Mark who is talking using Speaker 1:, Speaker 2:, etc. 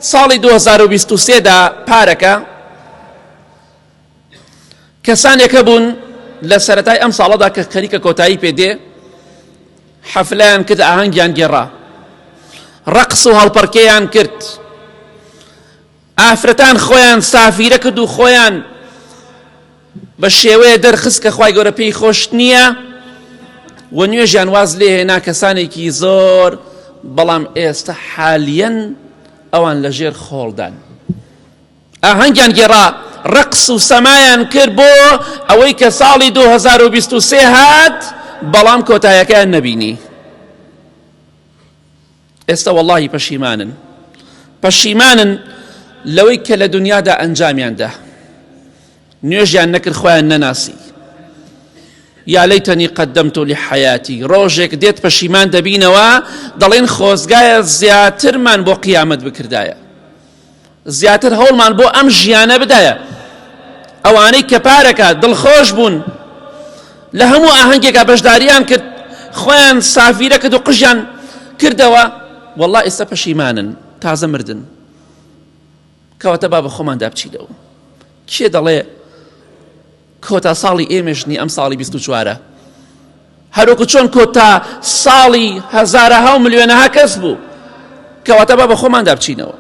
Speaker 1: ساڵی 2023دا پارەکە کەسانێکە بوون لە سەرەتای ئەم ساڵەدا کە خەریکە کۆتایی پێدێ حەفلەیان کرد، ئاهەنگیان گێڕا، ڕەقس و هەڵپەڕکێیان کرد، ئافرەتان خۆیان سافیرە کرد و خۆیان بە شێوەیە دەرخست کە خوای گەورە پێی خۆش نییە و نوێژیان واز لێ هێنا کەسانێکی زۆر، بەڵام ئێستا حالیەن ئەوان لەژێر خۆڵدان. ئاهەنگیان گێڕا، ڕەقس و سەمایان کرد بۆ ئەوەی کە ساڵی 2023 هات بەڵام کۆتاییەکەیان نەبینی. ئێستا وەڵڵاهی پەشیمانن لەوەی کە لە دنیادا ئەنجامیاندا، نوێژیان نەکرد، خۆیان نەناسی. یا لەیتەنی قەدەمت لحەیاتی، ڕۆژێک دێت پەشیمان دەبینەوە دەڵێن خۆزگایە زیاترمان بۆ قیامەت بکردایە، زیاتر هەوڵمان بۆ ئەم ژیانە بدایە. ئەوانەی کە پارەکە دڵخۆش بوون لە هەموو ئاهەنگێکە بەشداریان کرد، خۆیان سافیرە کرد و قژیان کردەوە، وەڵڵا ئێستا پەشیمانن، تازە مردن. کەواتە با بە خۆماندا بچینەوە. کێ دەڵێ کۆتا ساڵی ئێمەشنی ئەم ساڵی 24ە؟ هەروەکو چۆن کۆتا ساڵی هەزارەها و ملیۆنەها کەس بوو. کەواتە با بە خۆماندا بچینەوە.